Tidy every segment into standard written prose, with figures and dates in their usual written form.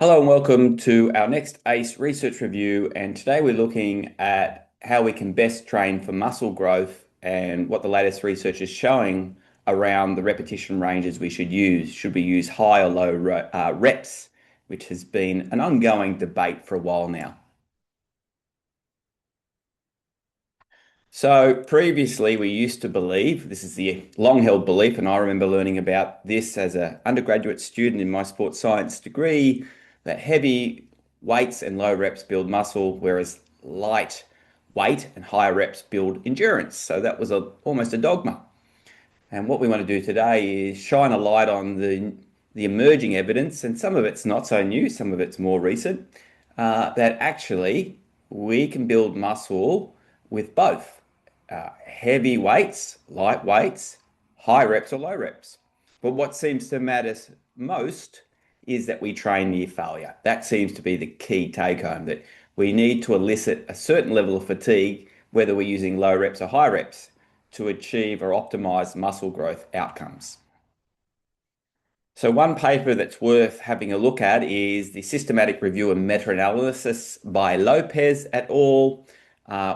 Hello and welcome to our next ACE research review. And today we're looking at how we can best train for muscle growth and what the latest research is showing around the repetition ranges we should use. Should we use high or low reps, which has been an ongoing debate for a while now. So previously, we used to believe, this is the long-held belief, and I remember learning about this as an undergraduate student in my sports science degree, that heavy weights and low reps build muscle, whereas light weight and higher reps build endurance. So that was almost a dogma. And what we want to do today is shine a light on the emerging evidence, and some of it's not so new, some of it's more recent, that actually we can build muscle with both heavy weights, light weights, high reps or low reps. But what seems to matter most is that we train near failure. That seems to be the key take home, that we need to elicit a certain level of fatigue, whether we're using low reps or high reps, to achieve or optimize muscle growth outcomes. So one paper that's worth having a look at is the systematic review and meta-analysis by Lopez et al.,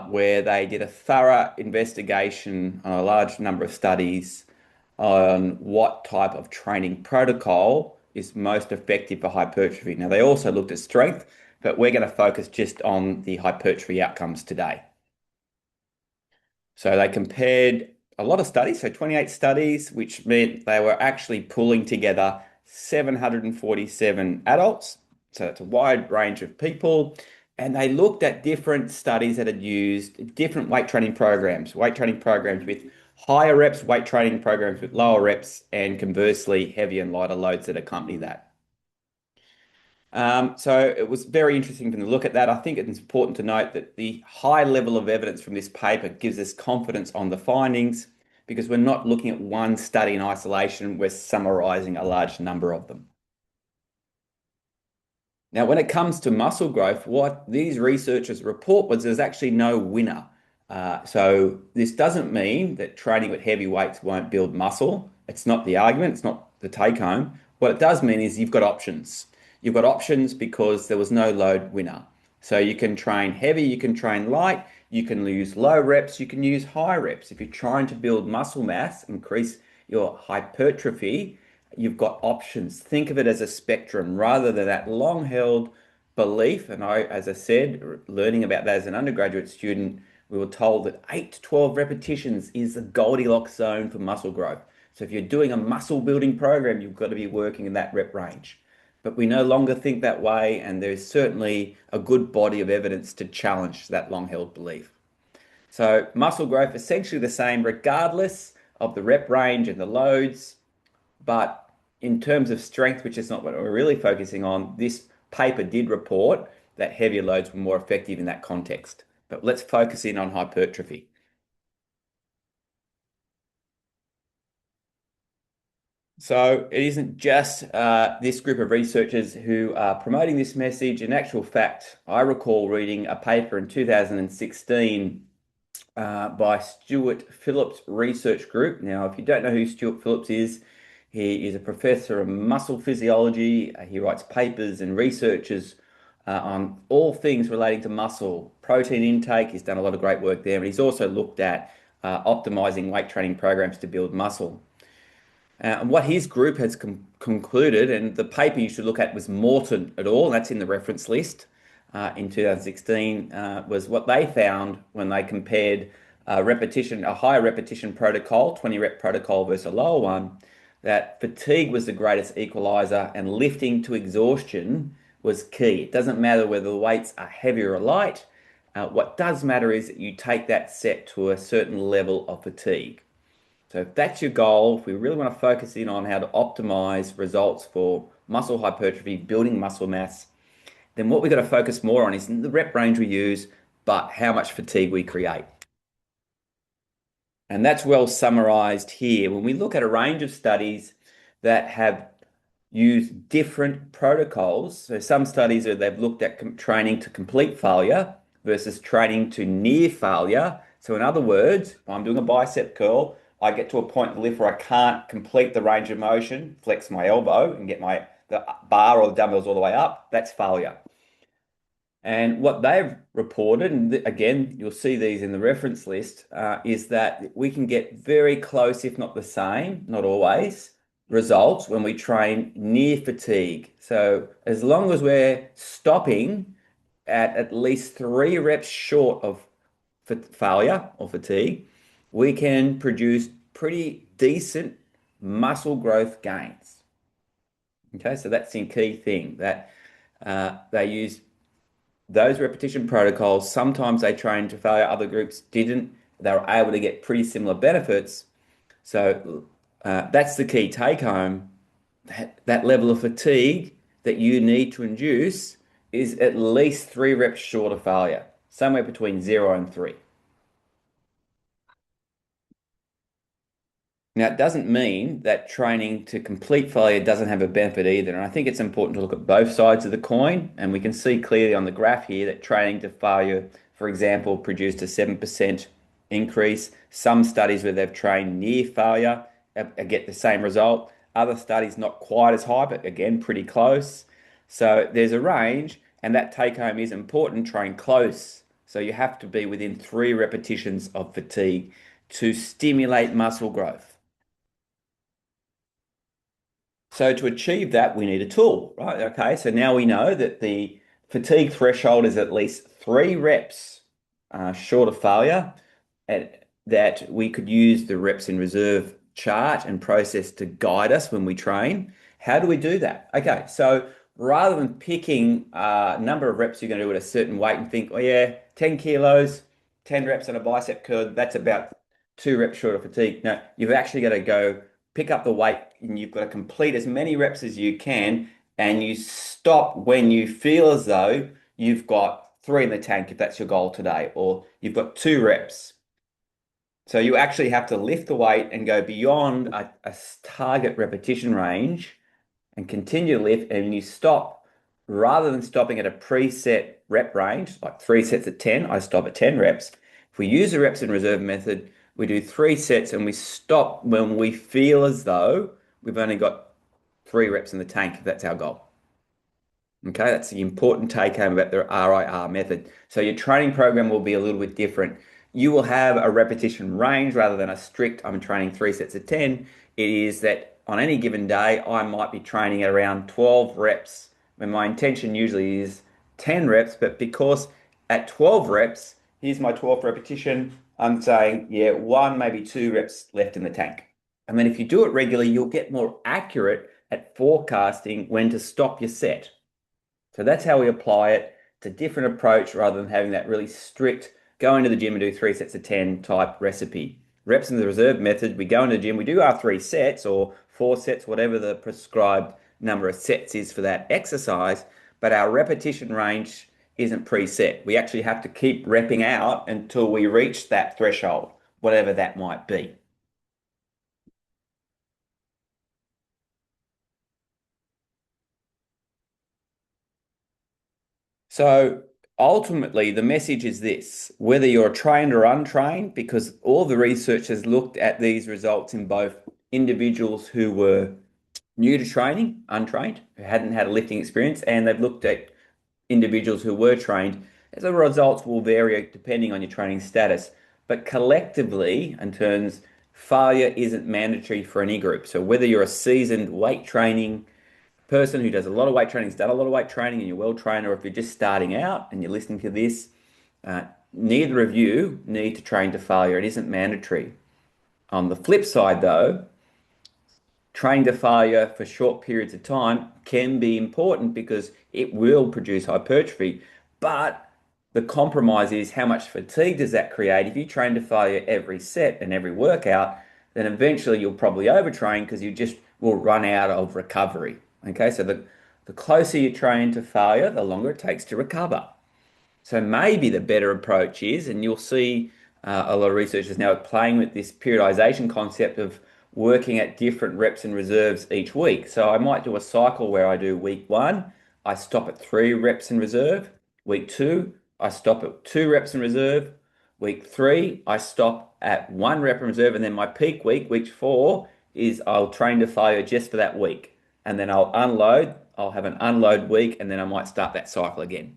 where they did a thorough investigation on a large number of studies on what type of training protocol is most effective for hypertrophy. Now, they also looked at strength, but we're going to focus just on the hypertrophy outcomes today. So they compared a lot of studies, so 28 studies, which meant they were actually pulling together 747 adults. So it's a wide range of people. And they looked at different studies that had used different weight training programs with higher reps, weight training programs with lower reps, and conversely, heavier and lighter loads that accompany that. So it was very interesting to look at that. I think it's important to note that the high level of evidence from this paper gives us confidence on the findings because we're not looking at one study in isolation, we're summarizing a large number of them. Now, when it comes to muscle growth, what these researchers report was there's actually no winner. So this doesn't mean that training with heavy weights won't build muscle. It's not the argument, it's not the take home. What it does mean is you've got options. You've got options because there was no load winner. So you can train heavy, you can train light, you can use low reps, you can use high reps. If you're trying to build muscle mass, increase your hypertrophy, you've got options. Think of it as a spectrum rather than that long held belief. And as I said, learning about that as an undergraduate student, we were told that 8 to 12 repetitions is the Goldilocks zone for muscle growth. So if you're doing a muscle building program, you've got to be working in that rep range. But we no longer think that way, and there's certainly a good body of evidence to challenge that long-held belief. So muscle growth essentially the same regardless of the rep range and the loads, but in terms of strength, which is not what we're really focusing on, this paper did report that heavier loads were more effective in that context. But let's focus in on hypertrophy. So it isn't just this group of researchers who are promoting this message. In actual fact, I recall reading a paper in 2016 by Stuart Phillips Research Group. Now, if you don't know who Stuart Phillips is, he is a professor of muscle physiology. He writes papers and researches on all things relating to muscle, protein intake. He's done a lot of great work there. And he's also looked at optimizing weight training programs to build muscle. And what his group has concluded, and the paper you should look at was Morton et al., and that's in the reference list in 2016, was what they found when they compared a higher repetition protocol, 20 rep protocol versus a lower one, that fatigue was the greatest equalizer and lifting to exhaustion was key. It doesn't matter whether the weights are heavy or light. What does matter is that you take that set to a certain level of fatigue. So if that's your goal, if we really want to focus in on how to optimize results for muscle hypertrophy, building muscle mass, then what we've got to focus more on isn't the rep range we use, but how much fatigue we create. And that's well summarized here. When we look at a range of studies that have used different protocols, so some studies they've looked at training to complete failure versus training to near failure. So in other words, if I'm doing a bicep curl, I get to a point in the lift where I can't complete the range of motion, flex my elbow and get the bar or the dumbbells all the way up, that's failure. And what they've reported, and again, you'll see these in the reference list, is that we can get very close, if not the same, not always, results when we train near fatigue. So as long as we're stopping at least 3 reps short of failure or fatigue, we can produce pretty decent muscle growth gains. Okay, so that's the key thing that they use those repetition protocols. Sometimes they trained to failure, other groups didn't. They were able to get pretty similar benefits. So that's the key take home. That level of fatigue that you need to induce is at least 3 reps short of failure, somewhere between 0 and 3. Now, it doesn't mean that training to complete failure doesn't have a benefit either. And I think it's important to look at both sides of the coin. And we can see clearly on the graph here that training to failure, for example, produced a 7% increase. Some studies where they've trained near failure get the same result. Other studies not quite as high, but again, pretty close. So there's a range, and that take home is important. Train close. So you have to be within 3 repetitions of fatigue to stimulate muscle growth. So to achieve that, we need a tool, right? Okay, so now we know that the fatigue threshold is at least 3 reps short of failure, and that we could use the reps in reserve chart and process to guide us when we train. How do we do that? Okay, so rather than picking a number of reps you're going to do at a certain weight and think, oh yeah, 10 kilos, 10 reps on a bicep curl, that's about 2 reps short of fatigue. No, you've actually got to go pick up the weight and you've got to complete as many reps as you can, and you stop when you feel as though you've got 3 in the tank, if that's your goal today, or you've got 2 reps. So you actually have to lift the weight and go beyond a target repetition range and continue to lift, and you stop. Rather than stopping at a preset rep range, like 3 sets at 10, I stop at 10 reps. If we use the reps in reserve method, we do 3 sets and we stop when we feel as though we've only got 3 reps in the tank, if that's our goal. Okay, that's the important take home about the RIR method. So your training program will be a little bit different. You will have a repetition range rather than a strict, I'm training 3 sets of 10. It is that on any given day, I might be training at around 12 reps, when my intention usually is 10 reps, but because at 12 reps, here's my 12th repetition, I'm saying, yeah, 1, maybe 2 reps left in the tank. And then if you do it regularly, you'll get more accurate at forecasting when to stop your set. So that's how we apply it. It's a different approach rather than having that really strict go into the gym and do 3 sets of 10 type recipe. Reps in the reserve method, we go into the gym, we do our 3 sets or 4 sets, whatever the prescribed number of sets is for that exercise, but our repetition range isn't preset. We actually have to keep repping out until we reach that threshold, whatever that might be. So ultimately, the message is this: whether you're trained or untrained, because all the research has looked at these results in both individuals who were new to training, untrained, who hadn't had a lifting experience, and they've looked at individuals who were trained. The results will vary depending on your training status, but collectively, in terms, failure isn't mandatory for any group. So whether you're a seasoned weight training person who does a lot of weight training, has done a lot of weight training, and you're well trained, or if you're just starting out and you're listening to this, neither of you need to train to failure. It isn't mandatory. On the flip side, though, training to failure for short periods of time can be important because it will produce hypertrophy. But the compromise is, how much fatigue does that create? If you train to failure every set and every workout, then eventually you'll probably overtrain because you just will run out of recovery. Okay, so the closer you train to failure, the longer it takes to recover. So maybe the better approach is, and you'll see a lot of researchers now playing with this periodization concept of working at different reps and reserves each week. So I might do a cycle where I do week 1, I stop at 3 reps in reserve. Week 2, I stop at 2 reps in reserve. Week 3, I stop at 1 rep in reserve. And then my peak week, week 4, is I'll train to failure just for that week. and then I'll unload. I'll have an unload week, and then I might start that cycle again.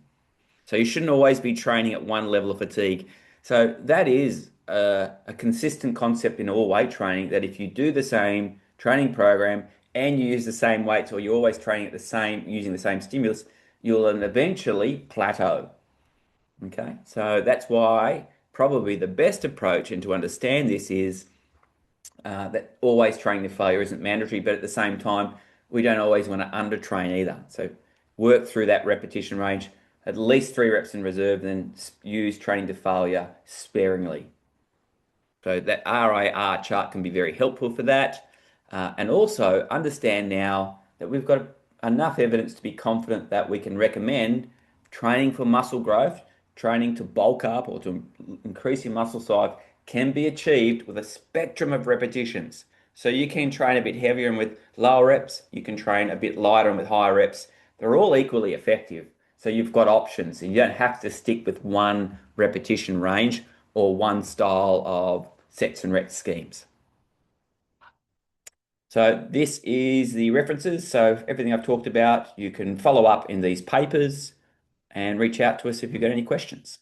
So you shouldn't always be training at one level of fatigue. So that is a consistent concept in all weight training, that if you do the same training program and you use the same weights, or you're always training at the same, using the same stimulus, you'll eventually plateau. Okay, so that's why probably the best approach, and to understand this, is that always training to failure isn't mandatory, but at the same time, we don't always want to undertrain either. So work through that repetition range, at least 3 reps in reserve, and then use training to failure sparingly. So that RIR chart can be very helpful for that. And also understand now that we've got enough evidence to be confident that we can recommend training for muscle growth, training to bulk up or to increase your muscle size can be achieved with a spectrum of repetitions. So you can train a bit heavier and with lower reps, you can train a bit lighter and with higher reps. They're all equally effective. So you've got options, and you don't have to stick with one repetition range or one style of sets and reps schemes. So this is the references. So everything I've talked about, you can follow up in these papers and reach out to us if you've got any questions.